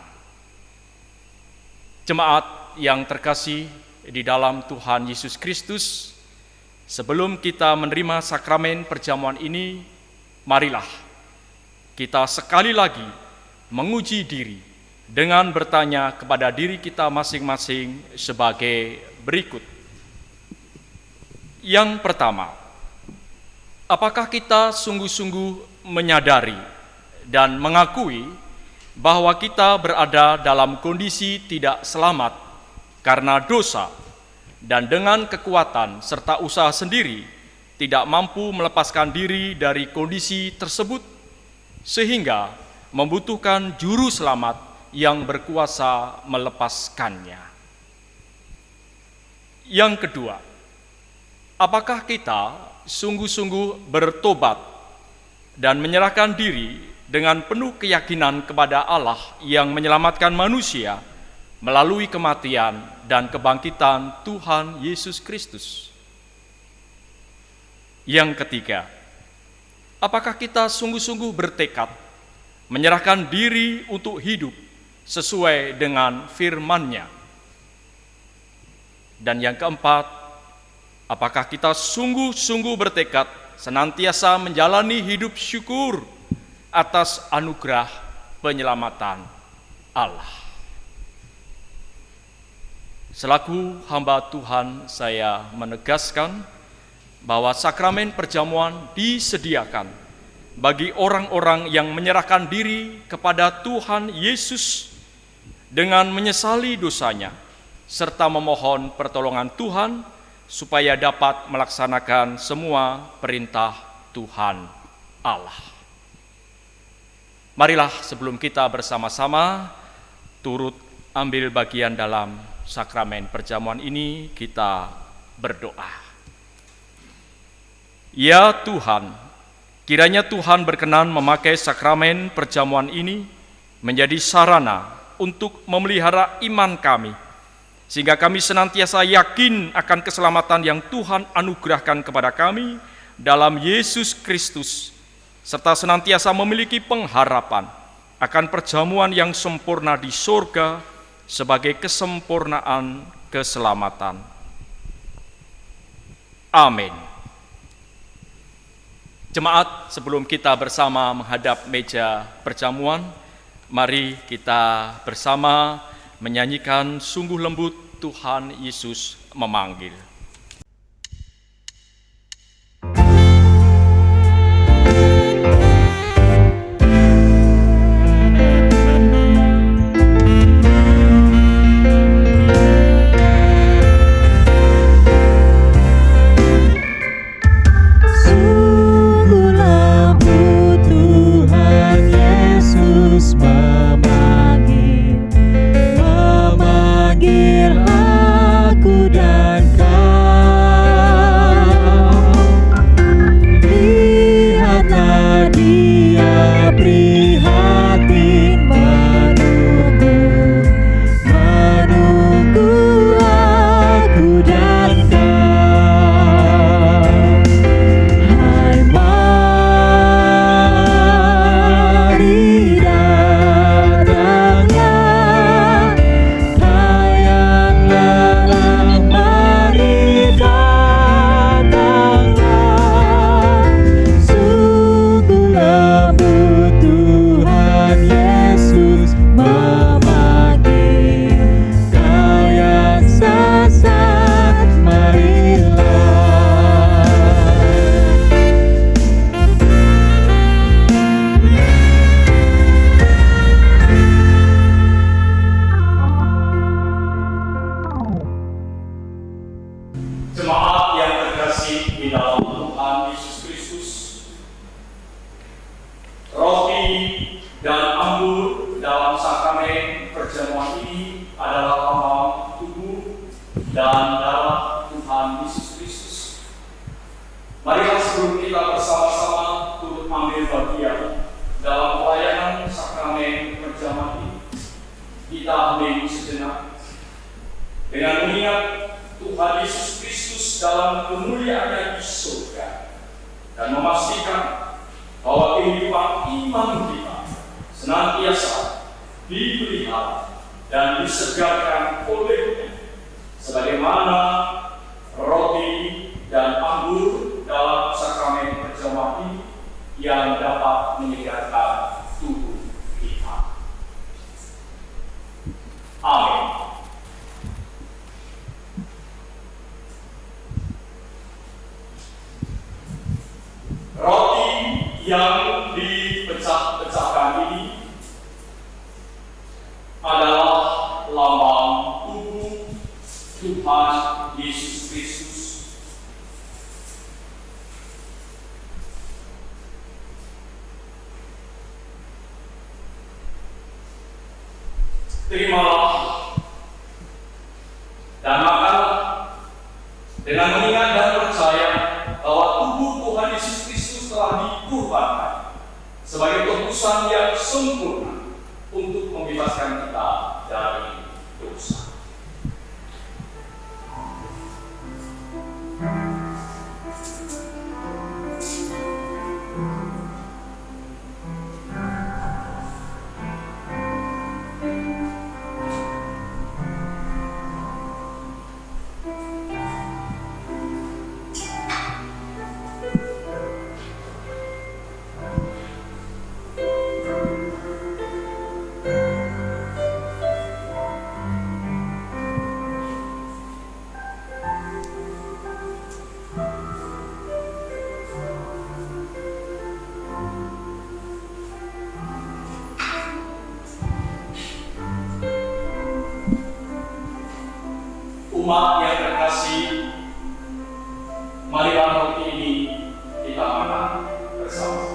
Jemaat yang terkasih di dalam Tuhan Yesus Kristus, sebelum kita menerima sakramen perjamuan ini, marilah kita sekali lagi menguji diri dengan bertanya kepada diri kita masing-masing sebagai berikut. Yang pertama, apakah kita sungguh-sungguh menyadari dan mengakui bahwa kita berada dalam kondisi tidak selamat karena dosa dan dengan kekuatan serta usaha sendiri tidak mampu melepaskan diri dari kondisi tersebut sehingga membutuhkan juru selamat yang berkuasa melepaskannya. Yang kedua, apakah kita sungguh-sungguh bertobat dan menyerahkan diri dengan penuh keyakinan kepada Allah yang menyelamatkan manusia melalui kematian dan kebangkitan Tuhan Yesus Kristus? Yang ketiga, apakah kita sungguh-sungguh bertekad menyerahkan diri untuk hidup sesuai dengan firman-Nya? Dan yang keempat, apakah kita sungguh-sungguh bertekad senantiasa menjalani hidup syukur atas anugerah penyelamatan Allah? Selaku hamba Tuhan, saya menegaskan bahwa sakramen perjamuan disediakan bagi orang-orang yang menyerahkan diri kepada Tuhan Yesus dengan menyesali dosanya, serta memohon pertolongan Tuhan supaya dapat melaksanakan semua perintah Tuhan Allah. Marilah sebelum kita bersama-sama turut ambil bagian dalam sakramen perjamuan ini, kita berdoa. Ya Tuhan, kiranya Tuhan berkenan memakai sakramen perjamuan ini menjadi sarana untuk memelihara iman kami, sehingga kami senantiasa yakin akan keselamatan yang Tuhan anugerahkan kepada kami dalam Yesus Kristus, serta senantiasa memiliki pengharapan akan perjamuan yang sempurna di surga sebagai kesempurnaan keselamatan. Amin. Jemaat, sebelum kita bersama menghadap meja perjamuan, mari kita bersama menyanyikan Sungguh Lembut Tuhan Yesus Memanggil. Yang dipecah-pecahkan ini adalah lambang tubuh Tuhan Yesus Kristus. Terimalah dan makanlah dengan mengingat dan percaya bahwa tubuh Tuhan Yesus Kristus telah dikurbankan sebagai tebusan yang sempurna untuk membebaskan kita dari dosa. Umat yang terkasih, marilah roti ini kita makan bersama.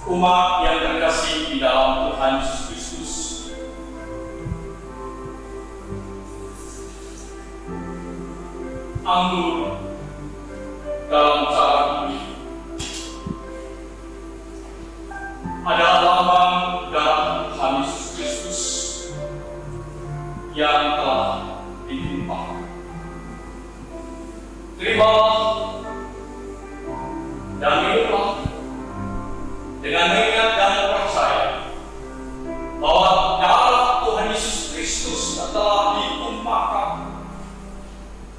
Umat yang terkasih di dalam Tuhan Yesus Kristus, anggur dalam cara ini adalah lambang darah Tuhan Yesus Kristus yang telah ditumpahkan. Terimalah dan minumlah dengan mengingat dan percaya bahwa darah Tuhan Yesus Kristus telah ditumpahkan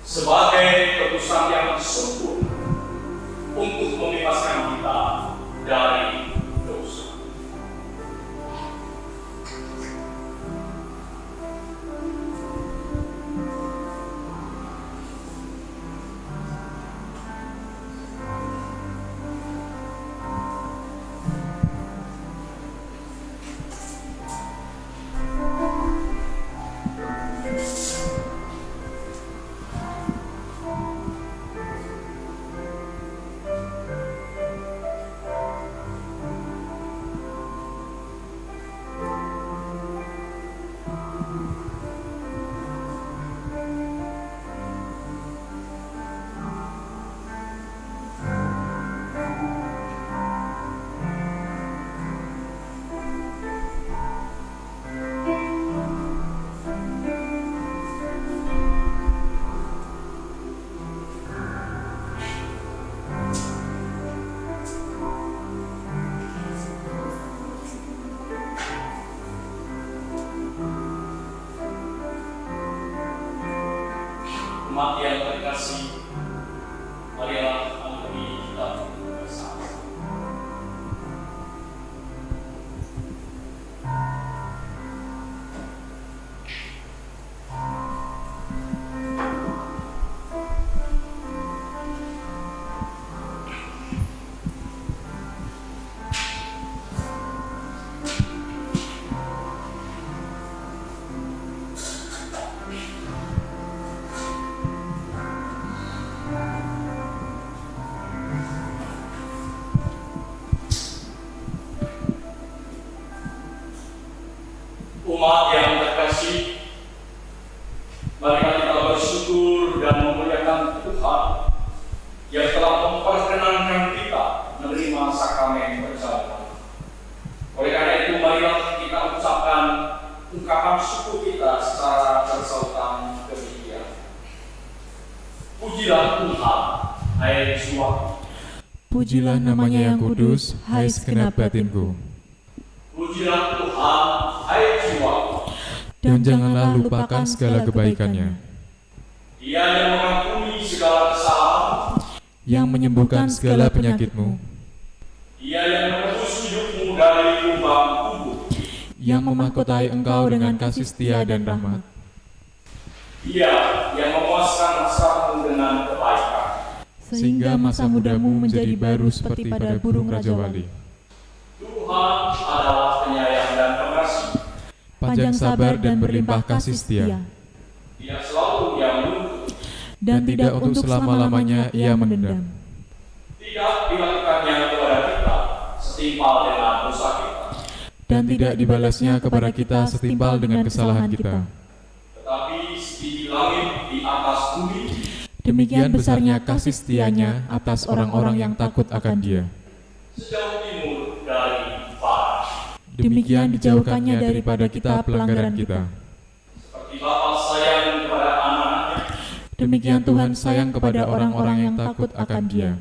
sebagai tebusan yang sempurna untuk membebaskan kita dari dosa. Umat yang terkasih, marilah mari kita bersama. Umat yang terkasih, marilah kita bersyukur dan memuliakan Tuhan yang telah memperkenankan kita menerima sakramen perjamuan. Oleh karena itu, marilah kita ucapkan ungkapan syukur kita secara bersautan demikian. Pujilah Tuhan, hai jiwa. Pujilah namanya yang kudus, hai segenap batinku. Pujilah Tuhan, hai jiwa. Dan janganlah lupakan segala kebaikannya, Dia yang mengampuni segala kesalahan, yang menyembuhkan segala penyakitmu, Dia yang menebus hidupmu dari lubang kubur, yang memahkotai engkau dengan kasih setia dan rahmat, Dia yang memuaskan hasratmu dengan kebaikan, sehingga masa mudamu menjadi baru seperti pada burung Raja Wali. Tuhan adalah penyayang dan pengasih. Panjang sabar dan berlimpah kasih setia, Dia selalu yang menuntut, dan tidak untuk selama-lamanya ia menendam. tidak dilakukannya kepada kita setimpal dengan dosa kita, Dan tidak dibalasnya kepada kita setimpal dengan kesalahan kita. tetapi setinggi langit di atas bumi, Demikian besarnya kasih setianya atas orang-orang yang takut akan Dia. sejauh timur dari barat. Demikian dijauhkannya daripada kita pelanggaran kita. Seperti Bapa sayang kepada anak-anaknya, Demikian Tuhan sayang kepada orang-orang yang takut akan Dia.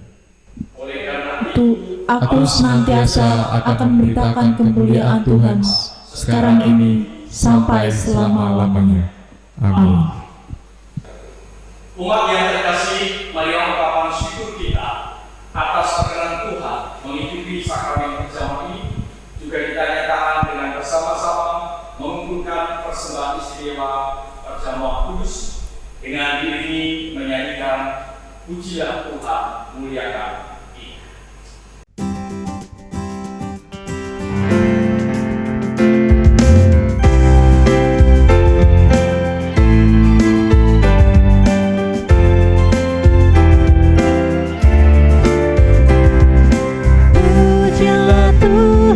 oleh karena Itu aku senantiasa akan memberitakan kemuliaan Tuhan sekarang ini sampai selama-lamanya. Amin. umat yang terkasih, marilah ungkapan syukur kita atas perkenan Tuhan mengikuti sakramen perjamuan ini juga kita nyatakan dengan bersama-sama mengumpulkan persembahan istimewa perjamuan kudus dengan diiringi menyanyikan pujilah Tuhan, muliakan Dia. Pujilah Tuhan.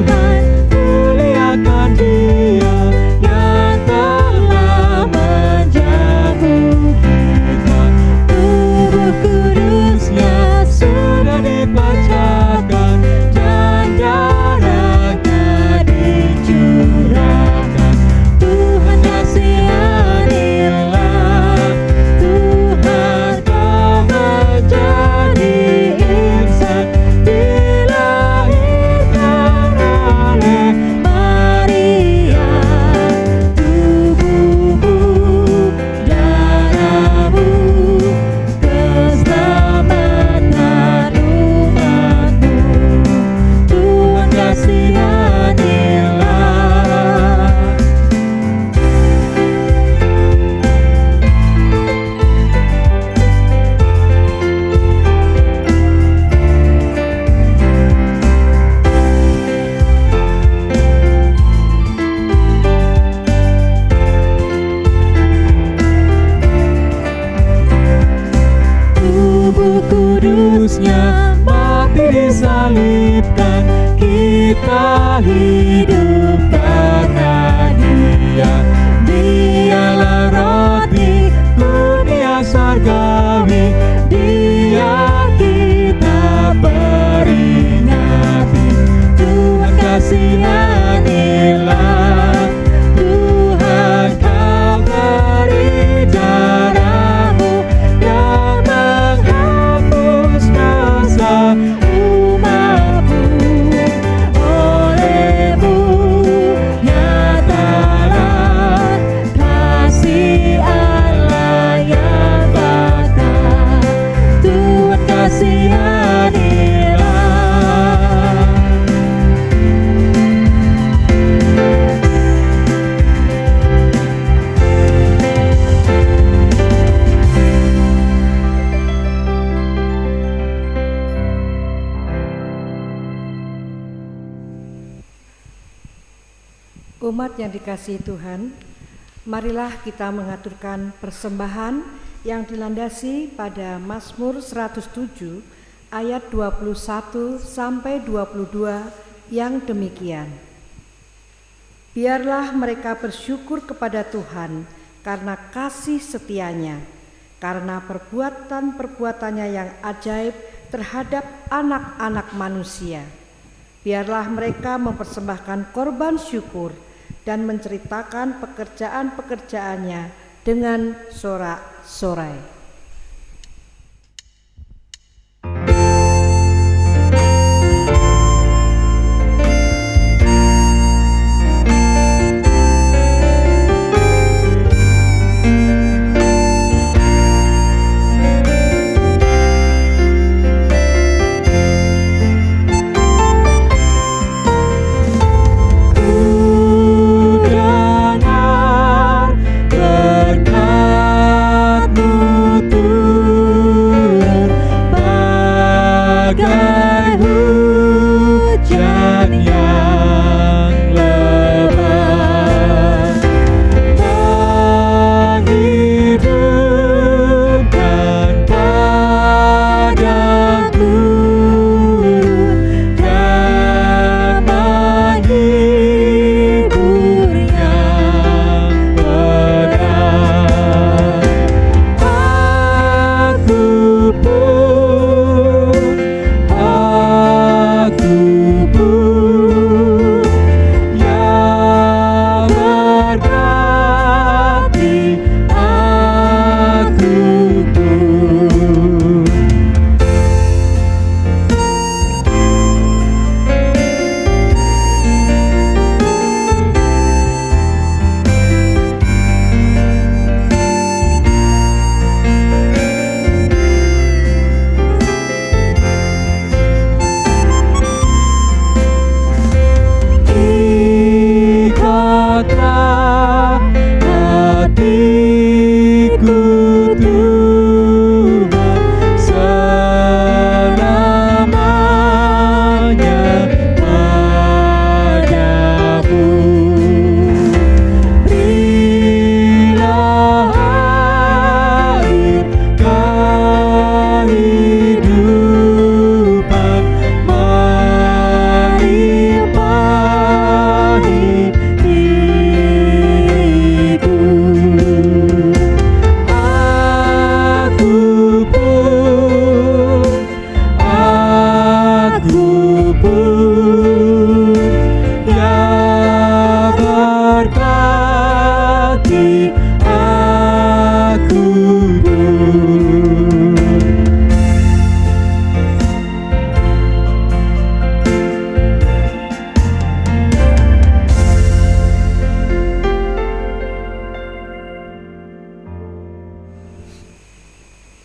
Yesusnya mati disalibkan, kita hidup karena Dia. Dialah roti kurnia surgawi, Dia kita peringati. Tuhan kasihanilah, Tuhan Kau beri darah-Mu yang menghapus dosa umat-Mu. Oleh-Mu nyatalah kasih Allah yang bakal. Tuhan kasihanilah. Umat yang dikasihi Tuhan, marilah kita mengaturkan persembahan yang dilandasi pada Mazmur 107 ayat 21 sampai 22 yang demikian. Biarlah mereka bersyukur kepada Tuhan karena kasih setianya, karena perbuatan-perbuatannya yang ajaib terhadap anak-anak manusia. Biarlah mereka mempersembahkan korban syukur dan menceritakan pekerjaan-pekerjaannya dengan sorak-sorai.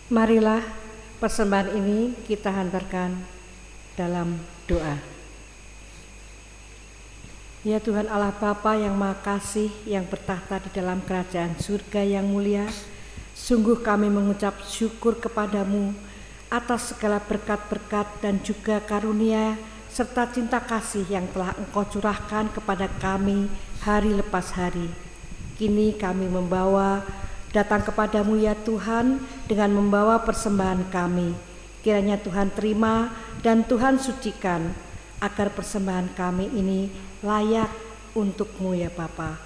Marilah persembahan ini kita hantarkan dalam doa. Ya Tuhan Allah Bapa yang Maha Kasih, yang bertahta di dalam kerajaan surga yang mulia, sungguh kami mengucap syukur kepadamu atas segala berkat-berkat dan juga karunia serta cinta kasih yang telah Engkau curahkan kepada kami hari lepas hari. Kini kami datang kepadamu ya Tuhan dengan membawa persembahan kami. Kiranya Tuhan terima dan Tuhan sucikan, agar persembahan kami ini layak untuk-Mu ya Bapa.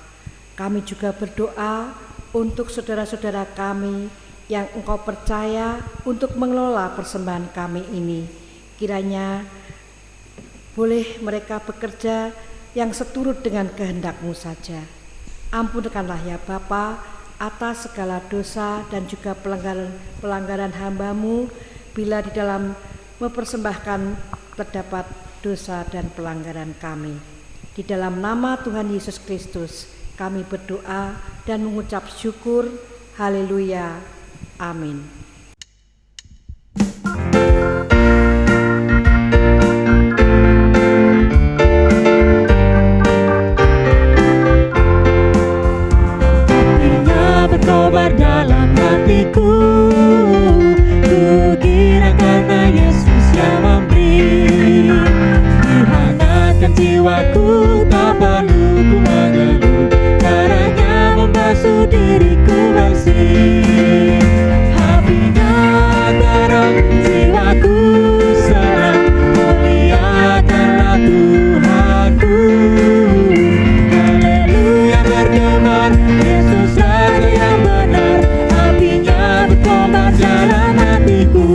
Kami juga berdoa untuk saudara-saudara kami yang Engkau percaya untuk mengelola persembahan kami ini. Kiranya boleh mereka bekerja yang seturut dengan kehendak-Mu saja. Ampunkanlah ya Bapa atas segala dosa dan juga pelanggaran hamba-Mu, bila di dalam mempersembahkan terdapat dosa dan pelanggaran kami. Di dalam nama Tuhan Yesus Kristus kami berdoa dan mengucap syukur. Haleluya. Amin. Berkobar dalam hatiku, ku kira karena Yesus yang memberi. Dihangatkan jiwaku, tak perlu ku mengeluh, darahnya membasuh diriku bersih. Hatinya terang, jiwaku senang, muliakanlah Tuhanku. Haleluya bergema, Yesus Raja yang benar, apinya berkobar dalam hatiku.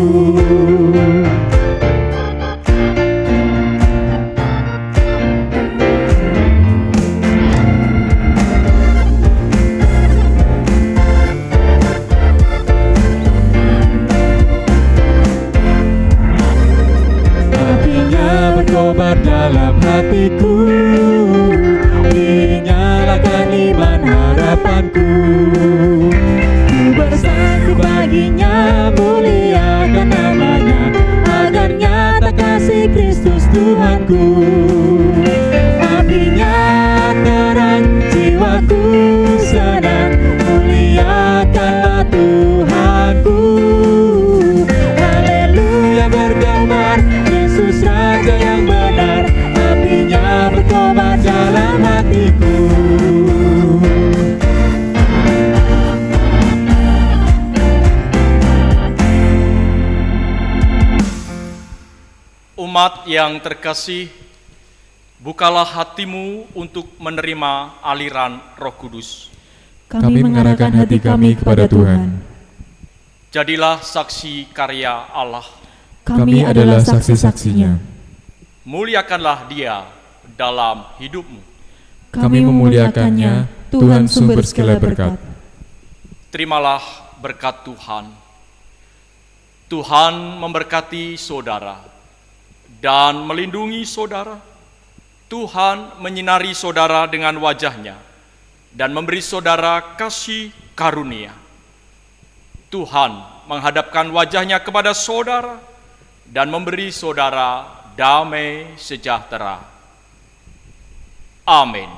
Apinya berkobar dalam hatiku, dinyalakan iman harapanku. Ku bersatu baginya, muliakan namanya, agar nyata kasih Kristus Tuhanku. Apinya terang, jiwaku senang, muliakanlah Tuhanku. Haleluya bergema, Yesus Raja yang benar, apinya berkobar dalam hatiku. Umat yang terkasih, bukalah hatimu untuk menerima aliran Roh Kudus. Kami mengarahkan hati kami kepada Tuhan. Jadilah saksi karya Allah. Kami adalah saksi-saksinya. Muliakanlah Dia dalam hidupmu. Kami memuliakannya, Tuhan sumber segala berkat. Terimalah berkat Tuhan. Tuhan memberkati saudara dan melindungi saudara. Tuhan menyinari saudara dengan wajah-Nya dan memberi saudara kasih karunia. Tuhan menghadapkan wajah-Nya kepada saudara dan memberi saudara damai sejahtera. Amin.